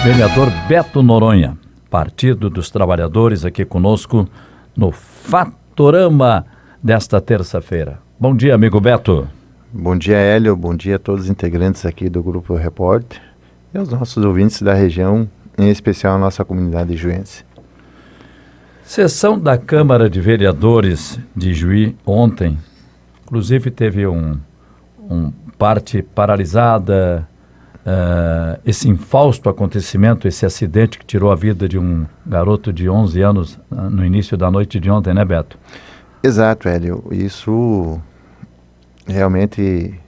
Vereador Beto Noronha, Partido dos Trabalhadores, aqui conosco no Fatorama desta terça-feira. Bom dia, amigo Beto. Bom dia, Hélio. Bom dia a todos os integrantes aqui do Grupo Repórter e aos nossos ouvintes da região, em especial a nossa comunidade juense. Sessão da Câmara de Vereadores de Juí ontem, inclusive teve parte paralisada, esse infausto acontecimento, esse acidente que tirou a vida de um garoto de 11 anos no início da noite de ontem, né, Beto? Exato, Hélio. Isso realmente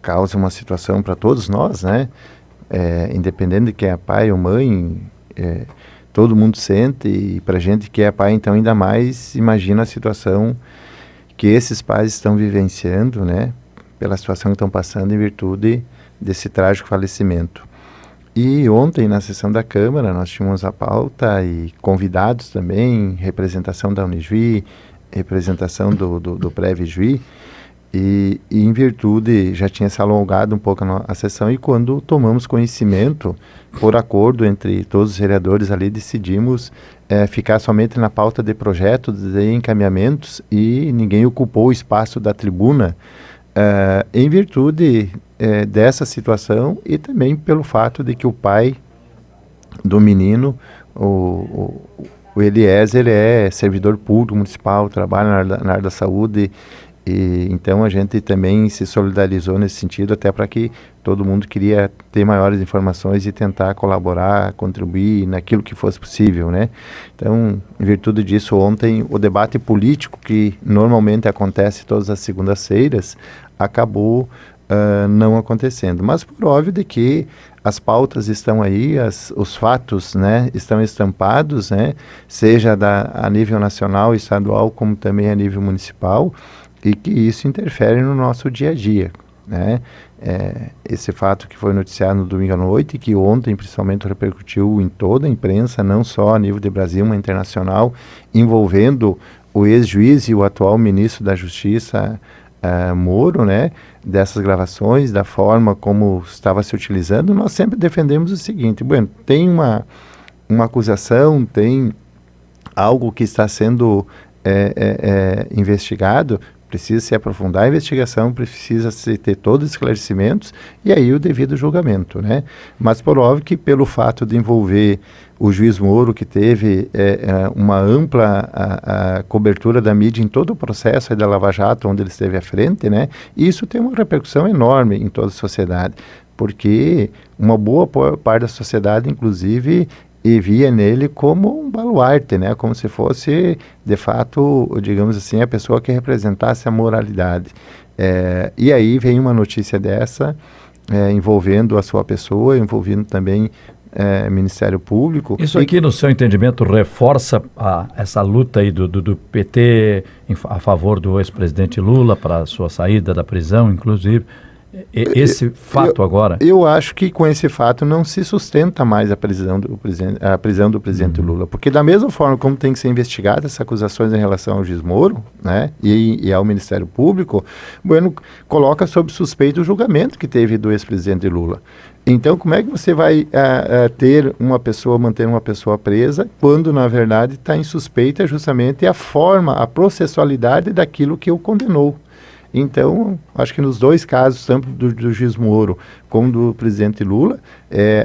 causa uma situação para todos nós, né? Independente de quem é pai ou mãe, todo mundo sente, e para a gente que é pai, então ainda mais imagina a situação que esses pais estão vivenciando, né? Pela situação que estão passando em virtude desse trágico falecimento. E ontem, na sessão da Câmara, nós tínhamos a pauta e convidados também, representação da Unijuí, representação do Prev Juí, e em virtude, já tinha se alongado um pouco a sessão, e quando tomamos conhecimento, por acordo entre todos os vereadores ali, decidimos ficar somente na pauta de projetos e encaminhamentos, e ninguém ocupou o espaço da tribuna, em virtude dessa situação, e também pelo fato de que o pai do menino, o Eliezer, ele é servidor público municipal, trabalha na área da saúde, e então a gente também se solidarizou nesse sentido, até para que todo mundo queria ter maiores informações e tentar colaborar, contribuir naquilo que fosse possível, né? Então, em virtude disso, ontem o debate político, que normalmente acontece todas as segundas-feiras, acabou não acontecendo. Mas por óbvio de que as pautas estão aí, os fatos, né, estão estampados, né, seja a nível nacional, estadual, como também a nível municipal, e que isso interfere no nosso dia a dia, né? Esse fato que foi noticiado no domingo à noite, e que ontem principalmente repercutiu em toda a imprensa, não só a nível de Brasil, mas internacional, envolvendo o ex-juiz e o atual ministro da Justiça, Moro, né, dessas gravações, da forma como estava se utilizando. Nós sempre defendemos o seguinte: bueno, tem uma acusação, tem algo que está sendo investigado, precisa se aprofundar a investigação, precisa se ter todos os esclarecimentos, e aí o devido julgamento, né? Mas por óbvio que pelo fato de envolver o juiz Moro, que teve uma ampla cobertura da mídia em todo o processo da Lava Jato, onde ele esteve à frente, né? Isso tem uma repercussão enorme em toda a sociedade, porque uma boa parte da sociedade, inclusive, e via nele como um baluarte, né? Como se fosse, de fato, digamos assim, a pessoa que representasse a moralidade. E aí vem uma notícia dessa, envolvendo a sua pessoa, envolvendo também Ministério Público. Isso aqui, no seu entendimento, reforça essa luta aí do PT a favor do ex-presidente Lula para a sua saída da prisão, inclusive. Esse fato agora? Eu acho que com esse fato não se sustenta mais a prisão do presidente Lula, porque da mesma forma como tem que ser investigadas essas acusações em relação ao juiz Moro, né, e ao Ministério Público, bueno, coloca sob suspeita o julgamento que teve do ex-presidente Lula. Então, como é que você vai manter uma pessoa presa, quando na verdade está em suspeita justamente a forma, a processualidade daquilo que o condenou? Então, acho que nos dois casos, tanto do juiz Moro como do presidente Lula,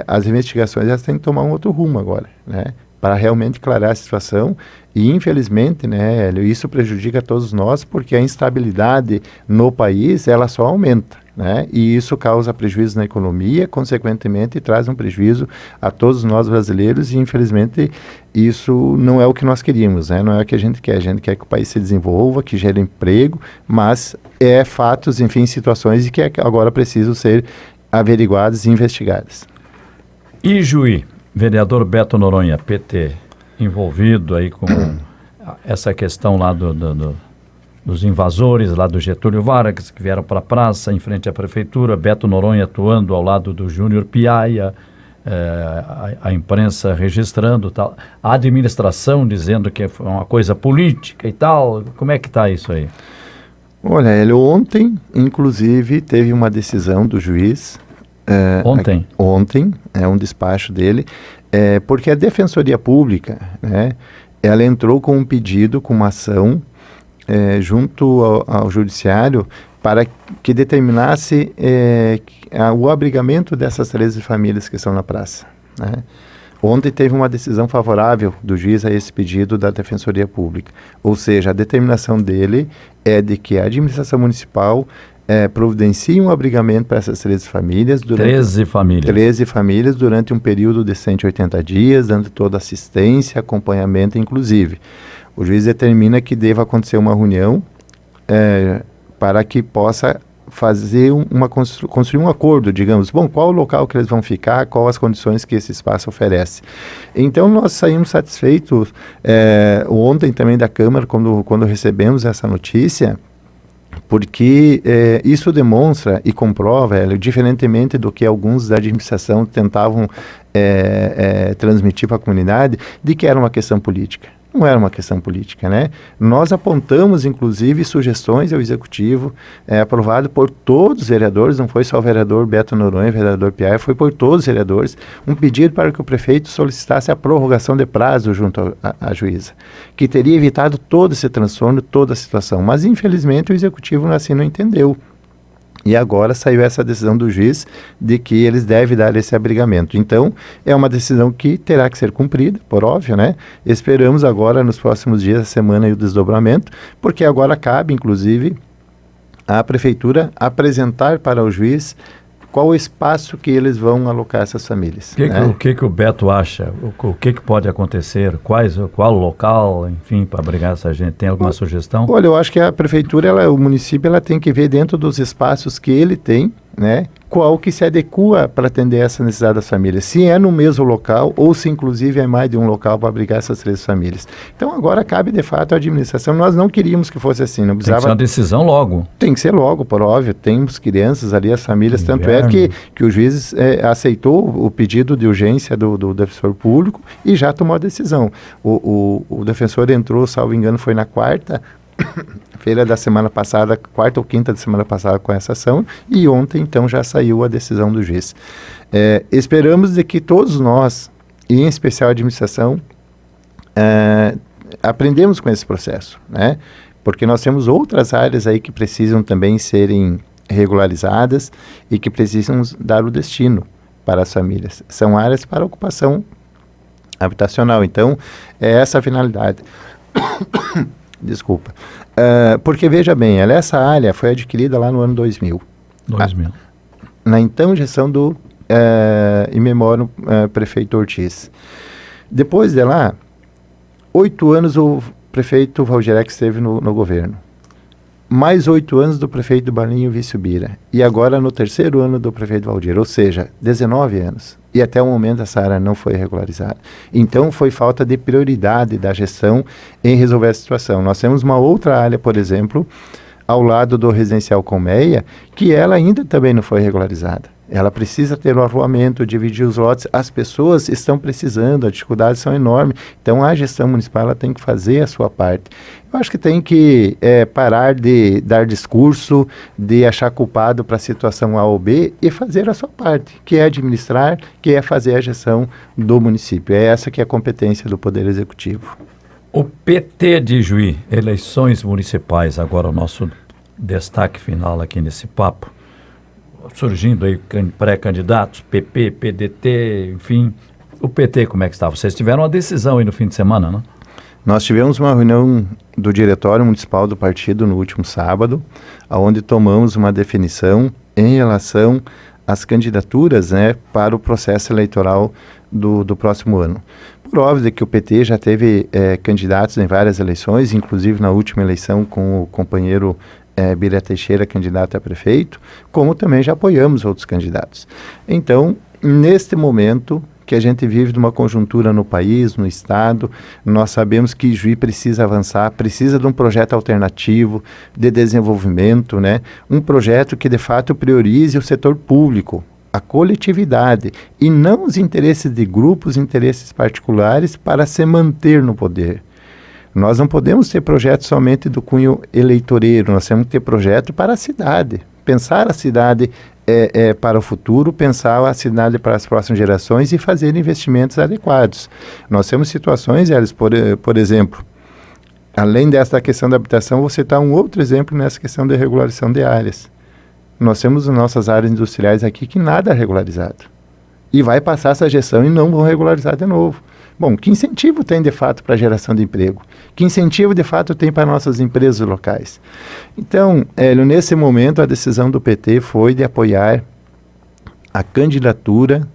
as investigações já têm que tomar um outro rumo agora, né? Para realmente clarear a situação. E infelizmente, né, Hélio, isso prejudica todos nós, porque a instabilidade no país, ela só aumenta, né? E isso causa prejuízo na economia, consequentemente traz um prejuízo a todos nós brasileiros, e infelizmente isso não é o que nós queríamos, né? Não é o que a gente quer que o país se desenvolva, que gere emprego, mas fatos, enfim, situações que agora precisam ser averiguadas e investigadas. E Juí, vereador Beto Noronha, PT, envolvido aí com essa questão lá dos invasores lá do Getúlio Vargas, que vieram para a praça em frente à prefeitura, Beto Noronha atuando ao lado do Júnior Piaia, a imprensa registrando tal, a administração dizendo que foi uma coisa política e tal. Como é que está isso aí? Olha, ontem, inclusive, teve uma decisão do juiz Ontem é um despacho dele, porque a Defensoria Pública, né, ela entrou com um pedido, com uma ação junto ao Judiciário para que determinasse o abrigamento dessas 13 famílias que estão na praça, né? Ontem teve uma decisão favorável do juiz a esse pedido da Defensoria Pública, ou seja, a determinação dele é de que a administração municipal providencie um abrigamento para essas 13 famílias. 13 famílias. 13 famílias durante um período de 180 dias, dando toda assistência, acompanhamento, inclusive. O juiz determina que deva acontecer uma reunião para que possa fazer construir um acordo, digamos, qual o local que eles vão ficar, qual as condições que esse espaço oferece. Então, nós saímos satisfeitos ontem também da Câmara, quando recebemos essa notícia, porque isso demonstra e comprova, diferentemente do que alguns da administração tentavam transmitir para a comunidade, de que era uma questão política. Não era uma questão política, né? Nós apontamos, inclusive, sugestões ao Executivo, aprovado por todos os vereadores, não foi só o vereador Beto Noronha, o vereador Piar, foi por todos os vereadores, um pedido para que o prefeito solicitasse a prorrogação de prazo junto à juíza, que teria evitado todo esse transtorno, toda a situação. Mas, infelizmente, o Executivo assim não entendeu. E agora saiu essa decisão do juiz de que eles devem dar esse abrigamento. Então, é uma decisão que terá que ser cumprida, por óbvio, né? Esperamos agora, nos próximos dias, a semana e o desdobramento, porque agora cabe, inclusive, à Prefeitura apresentar para o juiz qual o espaço que eles vão alocar essas famílias. O que o Beto acha? O que pode acontecer? Qual o local, enfim, para abrigar essa gente? Tem alguma sugestão? Olha, eu acho que a Prefeitura, o município, ela tem que ver dentro dos espaços que ele tem, né, qual que se adequa para atender essa necessidade das famílias. Se é no mesmo local ou se inclusive é mais de um local para abrigar essas 13 famílias. Então agora cabe de fato à administração. Nós não queríamos que fosse assim. Não precisava... Tem que ser uma decisão logo. Tem que ser logo, por óbvio. Temos crianças ali, as famílias. Tanto é que o juiz aceitou o pedido de urgência do defensor público e já tomou a decisão. O defensor entrou, salvo engano, foi na quarta-feira da semana passada, quarta ou quinta da semana passada com essa ação, e ontem então já saiu a decisão do juiz. Esperamos de que todos nós, e em especial a administração, aprendemos com esse processo, né? Porque nós temos outras áreas aí que precisam também serem regularizadas e que precisam dar o destino para as famílias. São áreas para ocupação habitacional. Então, é essa a finalidade. Desculpa. Porque, veja bem, essa área foi adquirida lá no ano 2000. Na então gestão do imemório prefeito Ortiz. Depois de lá, 8 anos o prefeito Valdirec esteve no governo. Mais 8 anos do prefeito Balinho Vice-Bira. E agora no 3º ano do prefeito Valdir, ou seja, 19 anos. E até o momento essa área não foi regularizada. Então foi falta de prioridade da gestão em resolver a situação. Nós temos uma outra área, por exemplo, ao lado do residencial Colmeia, que ela ainda também não foi regularizada. Ela precisa ter o arruamento, dividir os lotes. As pessoas estão precisando, as dificuldades são enormes. Então, a gestão municipal ela tem que fazer a sua parte. Eu acho que tem que parar de dar discurso, de achar culpado para a situação A ou B e fazer a sua parte, que é administrar, que é fazer a gestão do município. É essa que é a competência do Poder Executivo. O PT de Juí, eleições municipais, agora o nosso destaque final aqui nesse papo. Surgindo aí pré-candidatos, PP, PDT, enfim. O PT, como é que está? Vocês tiveram uma decisão aí no fim de semana, né? Nós tivemos uma reunião do Diretório Municipal do Partido no último sábado, onde tomamos uma definição em relação às candidaturas, né, para o processo eleitoral do próximo ano. Por óbvio que o PT já teve candidatos em várias eleições, inclusive na última eleição com o companheiro Bira Teixeira, candidato a prefeito, como também já apoiamos outros candidatos. Então, neste momento que a gente vive de uma conjuntura no país, no estado, nós sabemos que Juí precisa avançar, precisa de um projeto alternativo de desenvolvimento, né? Um projeto que de fato priorize o setor público, a coletividade, e não os interesses de grupos, interesses particulares para se manter no poder. Nós não podemos ter projetos somente do cunho eleitoreiro, nós temos que ter projeto para a cidade. Pensar a cidade para o futuro, pensar a cidade para as próximas gerações e fazer investimentos adequados. Nós temos situações, Elis, por exemplo, além dessa questão da habitação, vou citar um outro exemplo nessa questão de regularização de áreas. Nós temos nossas áreas industriais aqui que nada é regularizado. E vai passar essa gestão e não vão regularizar de novo. Bom, que incentivo tem de fato para a geração de emprego? Que incentivo de fato tem para nossas empresas locais? Então, Hélio, nesse momento a decisão do PT foi de apoiar a candidatura,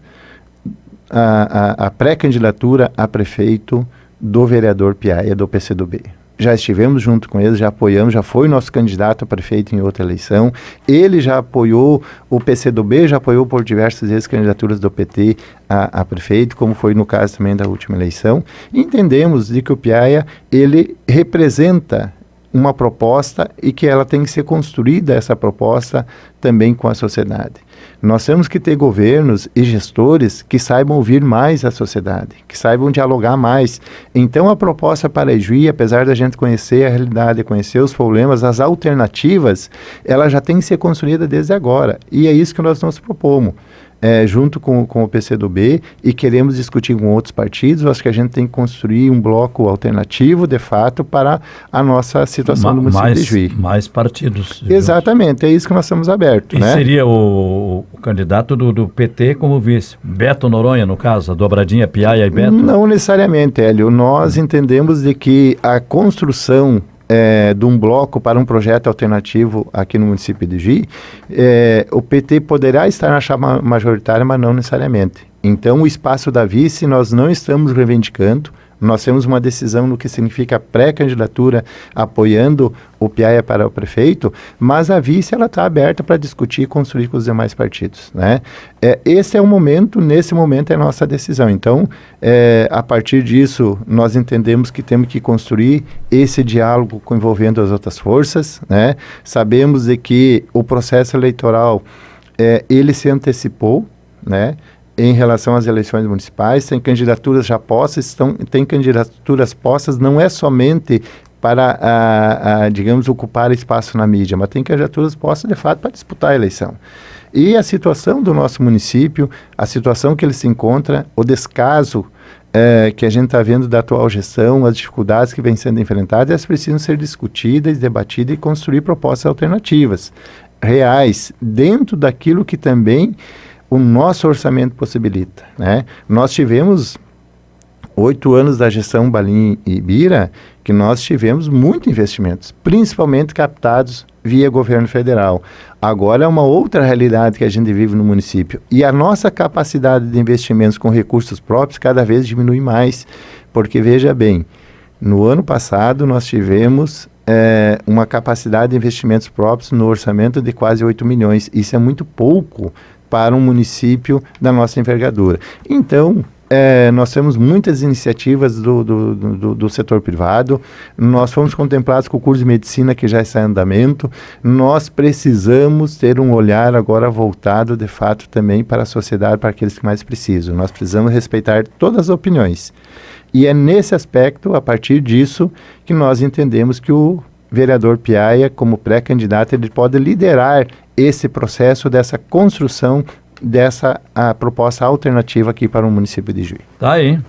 a pré-candidatura a prefeito do vereador Piaia, do PCdoB. Já estivemos junto com ele, já apoiamos, já foi nosso candidato a prefeito em outra eleição. Ele já apoiou, o PCdoB já apoiou por diversas vezes candidaturas do PT a prefeito, como foi no caso também da última eleição. E entendemos de que o Piaia, ele representa uma proposta e que ela tem que ser construída, essa proposta, também com a sociedade. Nós temos que ter governos e gestores que saibam ouvir mais a sociedade, que saibam dialogar mais. Então, a proposta para Ijuí, apesar da gente conhecer a realidade, conhecer os problemas, as alternativas, ela já tem que ser construída desde agora. E é isso que nós nos propomos. Junto com o PCdoB, e queremos discutir com outros partidos. Acho que a gente tem que construir um bloco alternativo, de fato, para a nossa situação do município de Ijuí. Mais partidos. Exatamente, é isso que nós estamos abertos. E seria o candidato do PT como vice? Beto Noronha, no caso, a dobradinha Piaia e Beto? Não necessariamente, Hélio. Nós entendemos de que a construção de um bloco para um projeto alternativo aqui no município de Ijuí, o PT poderá estar na chapa majoritária, mas não necessariamente. Então, o espaço da vice nós não estamos reivindicando. Nós temos uma decisão no que significa pré-candidatura apoiando o Piaia para o prefeito, mas a vice ela está aberta para discutir e construir com os demais partidos, né? Esse é o momento, nesse momento é a nossa decisão. Então, a partir disso, nós entendemos que temos que construir esse diálogo envolvendo as outras forças, né? Sabemos de que o processo eleitoral, ele se antecipou, né? Em relação às eleições municipais, tem candidaturas já postas, tem candidaturas postas, não é somente para, digamos, ocupar espaço na mídia, mas tem candidaturas postas, de fato, para disputar a eleição. E a situação do nosso município, a situação que ele se encontra, o descaso que a gente está vendo da atual gestão, as dificuldades que vêm sendo enfrentadas, elas precisam ser discutidas, debatidas e construir propostas alternativas, reais, dentro daquilo que também o nosso orçamento possibilita, né? Nós tivemos 8 anos da gestão Balim e Bira, que nós tivemos muitos investimentos, principalmente captados via governo federal. Agora é uma outra realidade que a gente vive no município. E a nossa capacidade de investimentos com recursos próprios cada vez diminui mais, porque veja bem, no ano passado nós tivemos uma capacidade de investimentos próprios no orçamento de quase 8 milhões. Isso é muito pouco para um município da nossa envergadura. Então, nós temos muitas iniciativas do setor privado, nós fomos contemplados com o curso de medicina que já está em andamento, nós precisamos ter um olhar agora voltado, de fato, também para a sociedade, para aqueles que mais precisam. Nós precisamos respeitar todas as opiniões. E é nesse aspecto, a partir disso, que nós entendemos que o vereador Piaia, como pré-candidato, ele pode liderar esse processo dessa construção dessa proposta alternativa aqui para o município de Ijuí. Tá aí.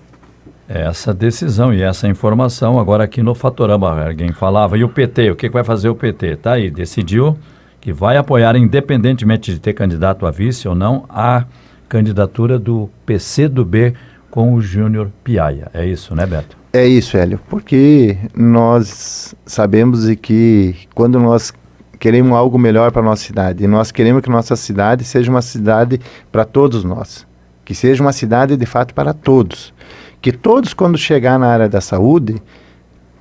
Essa decisão e essa informação agora aqui no Fatorama. Alguém falava, e o PT? O que vai fazer o PT? Tá aí, decidiu que vai apoiar, independentemente de ter candidato a vice ou não, a candidatura do PCdoB com o Júnior Piaia. É isso, né, Beto? É isso, Hélio, porque nós sabemos de que quando nós queremos algo melhor para a nossa cidade, e nós queremos que nossa cidade seja uma cidade para todos nós, que seja uma cidade de fato para todos, que todos quando chegar na área da saúde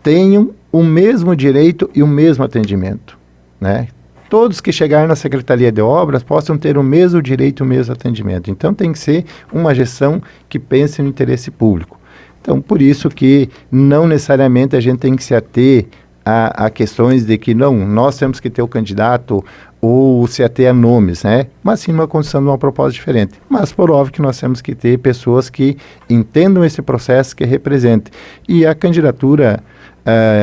tenham o mesmo direito e o mesmo atendimento, né? Todos que chegarem na Secretaria de Obras possam ter o mesmo direito e o mesmo atendimento. Então tem que ser uma gestão que pense no interesse público. Então por isso que não necessariamente a gente tem que se ater a questões de que não, nós temos que ter o candidato ou se ater a nomes, né? Mas sim uma construção de uma proposta diferente. Mas por óbvio que nós temos que ter pessoas que entendam esse processo, que representem. E a candidatura,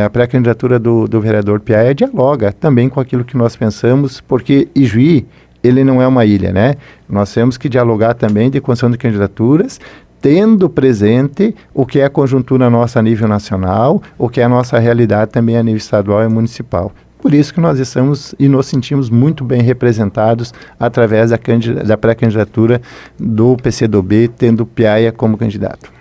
a pré-candidatura do vereador Piaia dialoga também com aquilo que nós pensamos, porque Ijuí ele não é uma ilha, né? Nós temos que dialogar também de construção de candidaturas, tendo presente o que é a conjuntura nossa a nível nacional, o que é a nossa realidade também a nível estadual e municipal. Por isso que nós estamos e nos sentimos muito bem representados através da pré-candidatura do PCdoB, tendo Piaia como candidato.